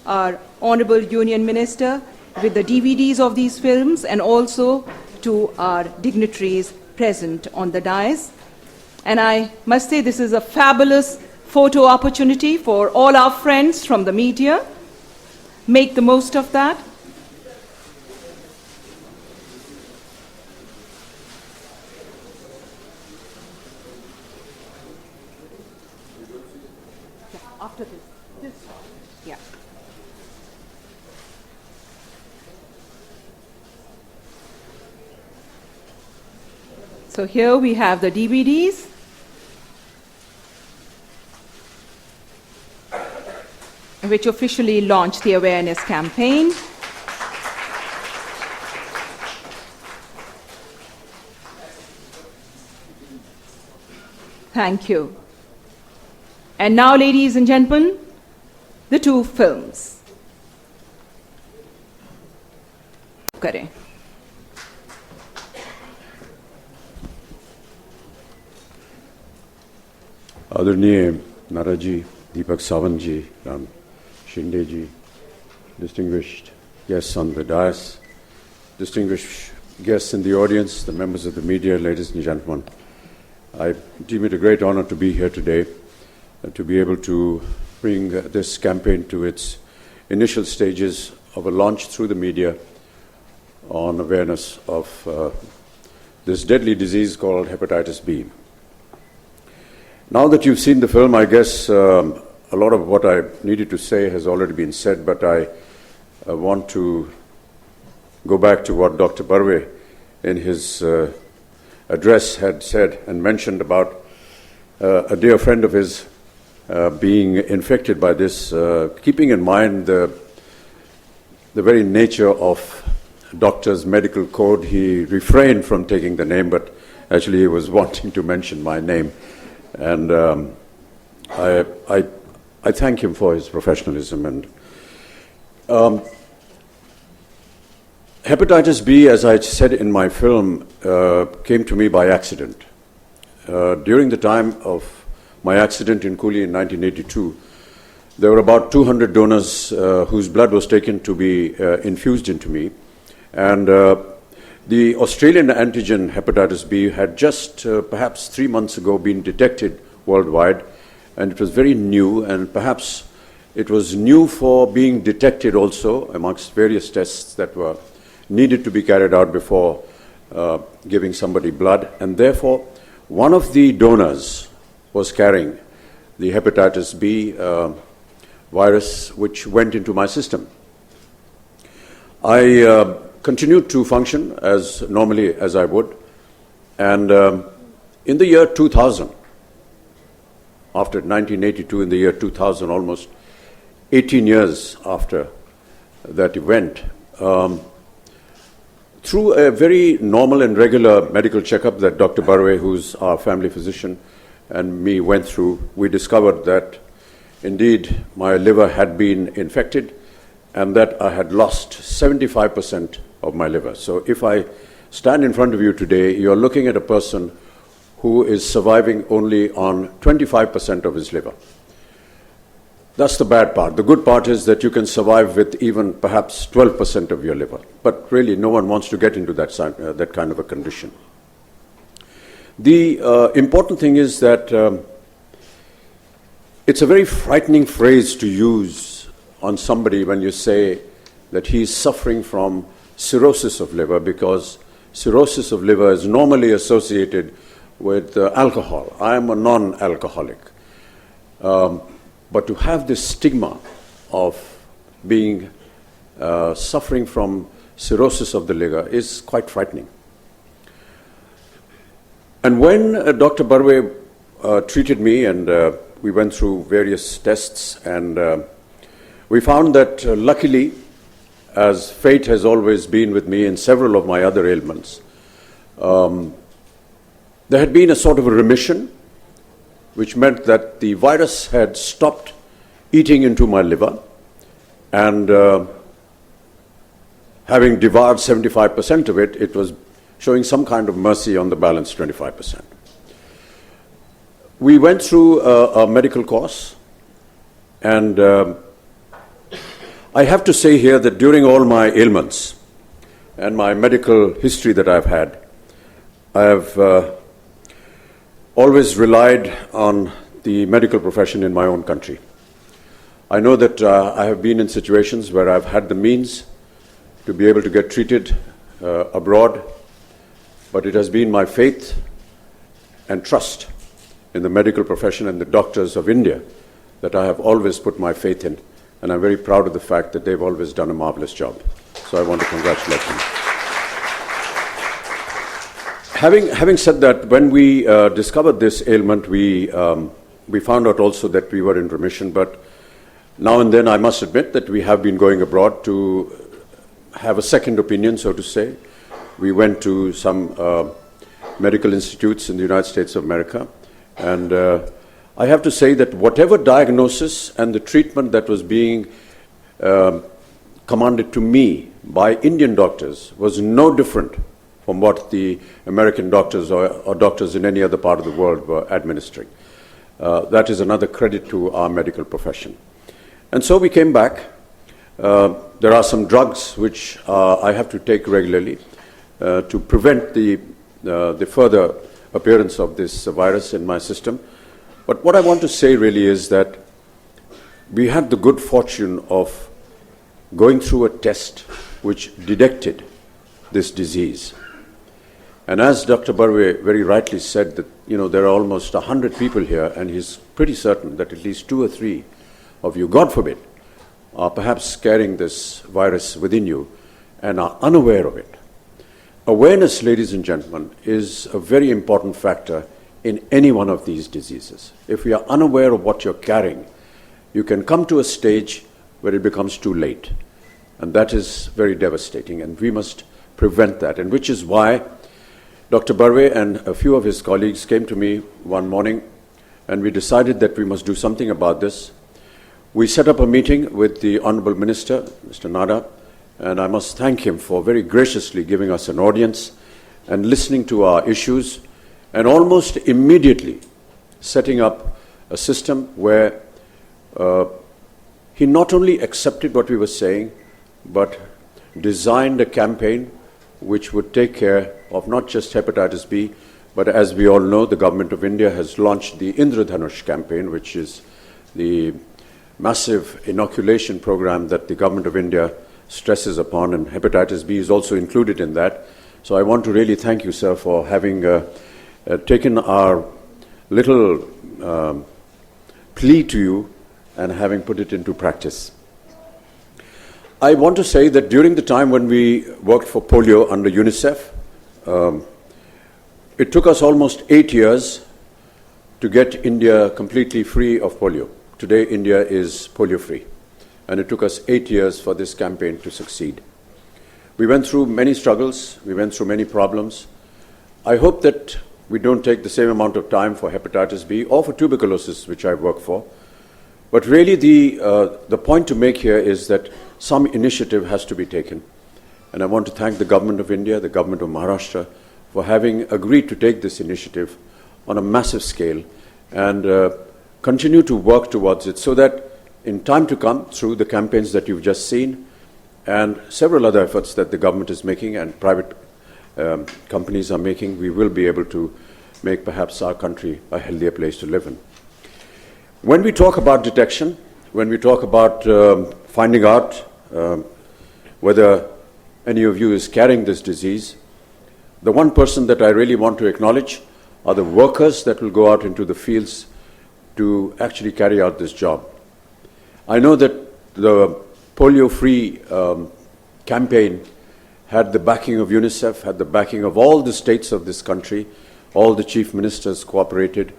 our Honorable Union Minister with the DVDs of these films, and also to our dignitaries present on the dais. And I must say this is a fabulous photo opportunity for all our friends from the media. Make the most of that. After this, yeah. So here we have the DVDs. Which officially launched the awareness campaign. Thank you. And now, ladies and gentlemen, the two films. Kare. Adarniye Naraji, Deepak Savanji, Ram Shinde ji, distinguished guests on the dais, distinguished guests in the audience, the members of the media, ladies and gentlemen, I deem it a great honor to be here today, to be able to bring this campaign to its initial stages of a launch through the media on awareness of this deadly disease called hepatitis B. Now that you've seen the film, I guess a lot of what I needed to say has already been said, but I want to go back to what Dr. Barve in his address had said and mentioned about a dear friend of his being infected by this, keeping in mind the very nature of doctor's medical code. He refrained from taking the name, but actually he was wanting to mention my name. And I thank him for his professionalism. And hepatitis B, as I said in my film, came to me by accident. During the time of my accident in Coolie in 1982, there were about 200 donors whose blood was taken to be infused into me. And the Australian antigen hepatitis B had just perhaps 3 months ago been detected worldwide, and it was very new, and perhaps it was new for being detected also amongst various tests that were needed to be carried out before giving somebody blood. And therefore, one of the donors was carrying the hepatitis B virus, which went into my system. I continued to function as normally as I would, and in the year 2000, after 1982, in the year 2000, almost 18 years after that event, through a very normal and regular medical checkup that Dr. Barve, who's our family physician, and me went through, we discovered that indeed my liver had been infected and that I had lost 75% of my liver. So if I stand in front of you today, you're looking at a person who is surviving only on 25% of his liver. That's the bad part. The good part is that you can survive with even perhaps 12% of your liver. But really, no one wants to get into that kind of a condition. The important thing is that it's a very frightening phrase to use on somebody when you say that he's suffering from cirrhosis of liver, because cirrhosis of liver is normally associated with alcohol. I am a non-alcoholic. But to have this stigma of being suffering from cirrhosis of the liver is quite frightening. And when Dr. Barve treated me, and we went through various tests, and we found that luckily, as fate has always been with me in several of my other ailments, there had been a sort of a remission, which meant that the virus had stopped eating into my liver, and having devoured 75% of it, it was showing some kind of mercy on the balance 25%. We went through a medical course, and I have to say here that during all my ailments and my medical history that I've had, I have always relied on the medical profession in my own country. I know that I have been in situations where I've had the means to be able to get treated abroad, but it has been my faith and trust in the medical profession and the doctors of India that I have always put my faith in, and I'm very proud of the fact that they've always done a marvelous job. So I want to congratulate them. Having said that, when we discovered this ailment, we found out also that we were in remission, but now and then I must admit that we have been going abroad to have a second opinion, so to say. We went to some medical institutes in the United States of America, and I have to say that whatever diagnosis and the treatment that was being commanded to me by Indian doctors was no different from what the American doctors or doctors in any other part of the world were administering. That is another credit to our medical profession. And so we came back. There are some drugs which I have to take regularly to prevent the further appearance of this virus in my system. But what I want to say really is that we had the good fortune of going through a test which detected this disease. And as Dr. Barve very rightly said that, there are almost 100 people here, and he's pretty certain that at least 2 or 3 of you, God forbid, are perhaps carrying this virus within you and are unaware of it. Awareness, ladies and gentlemen, is a very important factor in any one of these diseases. If we are unaware of what you're carrying, you can come to a stage where it becomes too late. And that is very devastating, and we must prevent that. And which is why Dr. Barve and a few of his colleagues came to me one morning, and we decided that we must do something about this. We set up a meeting with the Honorable Minister, Mr. Nada, and I must thank him for very graciously giving us an audience and listening to our issues, and almost immediately setting up a system where he not only accepted what we were saying, but designed a campaign which would take care of not just hepatitis B, but as we all know, the government of India has launched the Indradhanush campaign, which is the massive inoculation program that the government of India stresses upon, and hepatitis B is also included in that. So I want to really thank you, sir, for having taken our little plea to you and having put it into practice. I want to say that during the time when we worked for polio under UNICEF, it took us almost 8 years to get India completely free of polio. Today, India is polio-free, and it took us 8 years for this campaign to succeed. We went through many struggles, we went through many problems. I hope that we don't take the same amount of time for hepatitis B or for tuberculosis, which I work for. But really the point to make here is that some initiative has to be taken. And I want to thank the government of India, the government of Maharashtra, for having agreed to take this initiative on a massive scale and continue to work towards it, so that in time to come, through the campaigns that you've just seen and several other efforts that the government is making and private companies are making, we will be able to make perhaps our country a healthier place to live in. When we talk about detection, when we talk about finding out whether any of you is carrying this disease, the one person that I really want to acknowledge are the workers that will go out into the fields to actually carry out this job. I know that the polio-free campaign had the backing of UNICEF, had the backing of all the states of this country. All the chief ministers cooperated.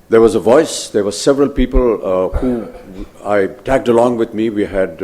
There was a voice. There were several people who I tagged along with me. We had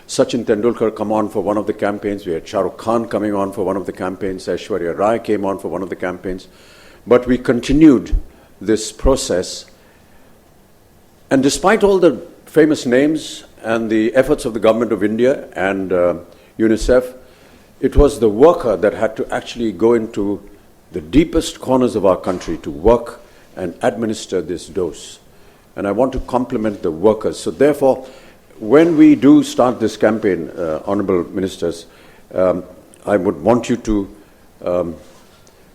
Sachin Tendulkar come on for one of the campaigns. We had Shah Rukh Khan coming on for one of the campaigns. Aishwarya Rai came on for one of the campaigns. But we continued this process. And despite all the famous names and the efforts of the government of India and UNICEF, it was the worker that had to actually go into the deepest corners of our country to work and administer this dose. And I want to compliment the workers. So therefore, when we do start this campaign, Honourable Ministers, I would want you to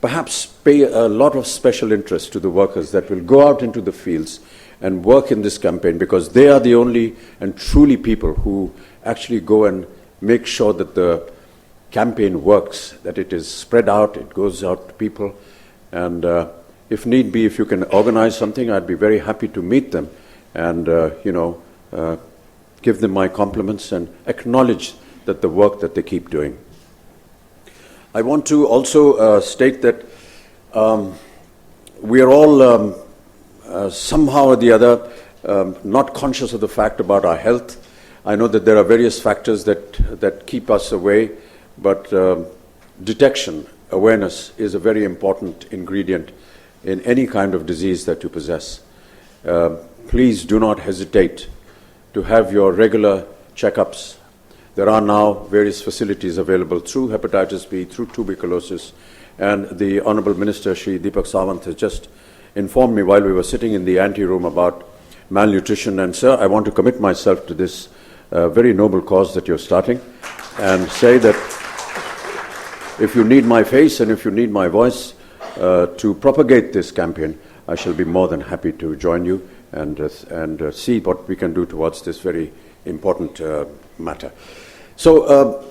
perhaps pay a lot of special interest to the workers that will go out into the fields and work in this campaign, because they are the only and truly people who actually go and make sure that the campaign works, that it is spread out, it goes out to people. And if need be, if you can organize something, I'd be very happy to meet them and, give them my compliments and acknowledge that the work that they keep doing. I want to also state that we are all somehow or the other not conscious of the fact about our health. I know that there are various factors that keep us away, but detection, awareness is a very important ingredient in any kind of disease that you possess. Please do not hesitate to have your regular checkups. There are now various facilities available through hepatitis B, through tuberculosis, and the Honourable Minister, Shri Deepak Sawant, has just informed me while we were sitting in the ante-room about malnutrition. And sir, I want to commit myself to this very noble cause that you're starting, and say that if you need my face and if you need my voice to propagate this campaign, I shall be more than happy to join you and see what we can do towards this very important matter. So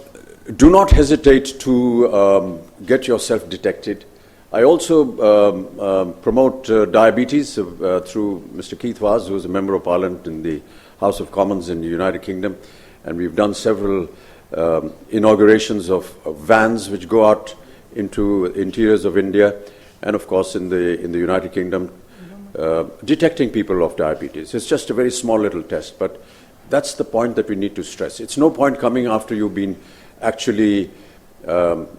do not hesitate to get yourself detected. I also promote diabetes through Mr. Keith Vaz, who is a Member of Parliament in the House of Commons in the United Kingdom, and we've done several inaugurations of vans which go out into interiors of India and of course in the United Kingdom, detecting people of diabetes. It's just a very small little test, but that's the point that we need to stress. It's no point coming after you've been actually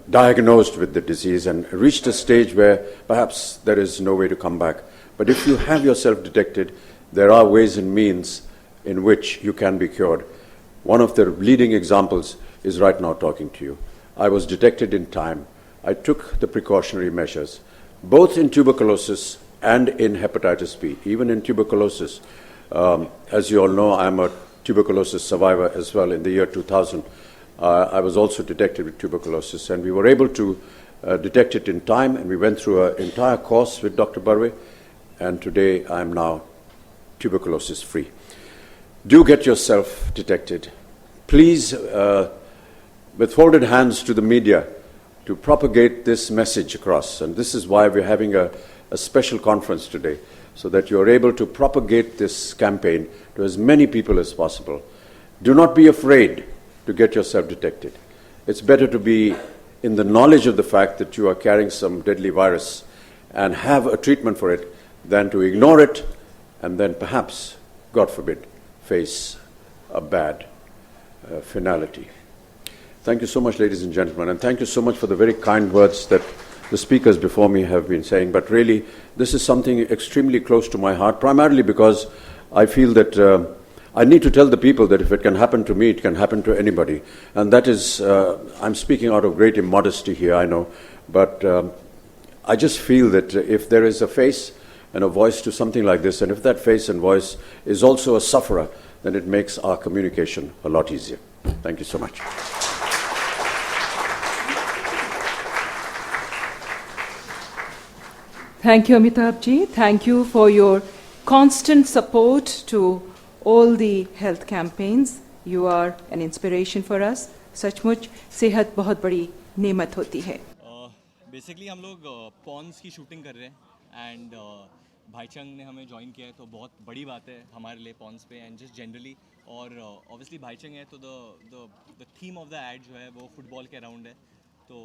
diagnosed with the disease and reached a stage where perhaps there is no way to come back. But if you have yourself detected, there are ways and means in which you can be cured. One of the leading examples is right now talking to you. I was detected in time. I took the precautionary measures, both in tuberculosis and in hepatitis B. Even in tuberculosis, as you all know, I'm a tuberculosis survivor as well. In the year 2000, I was also detected with tuberculosis, and we were able to detect it in time, and we went through an entire course with Dr. Barwe, and today I'm now tuberculosis free. Do get yourself detected. Please, with folded hands to the media, to propagate this message across. And this is why we're having a special conference today, so that you're able to propagate this campaign to as many people as possible. Do not be afraid to get yourself detected. It's better to be in the knowledge of the fact that you are carrying some deadly virus and have a treatment for it than to ignore it and then perhaps, God forbid, face a bad finality. Thank you so much, ladies and gentlemen, and thank you so much for the very kind words that the speakers before me have been saying. But really, this is something extremely close to my heart, primarily because I feel that I need to tell the people that if it can happen to me, it can happen to anybody. And that is, I'm speaking out of great immodesty here, I know, but I just feel that if there is a face and a voice to something like this, and if that face and voice is also a sufferer, then it makes our communication a lot easier. Thank you so much. Thank you, Amitabh ji. Thank you for your constant support to all the health campaigns. You are an inspiration for us. सचमुच सेहत बहुत बड़ी नेमत होती है. Basically हम लोग Pond's की शूटिंग कर रहे हैं एंड भाईचंग ने हमें ज्वाइन किया है, तो बहुत बड़ी बात है हमारे लिए पॉन्स पे एंड जस्ट जनरली. और ऑब्वियसली भाईचंग है तो the theme of the ad जो है वो फुटबॉल के अराउंड है, तो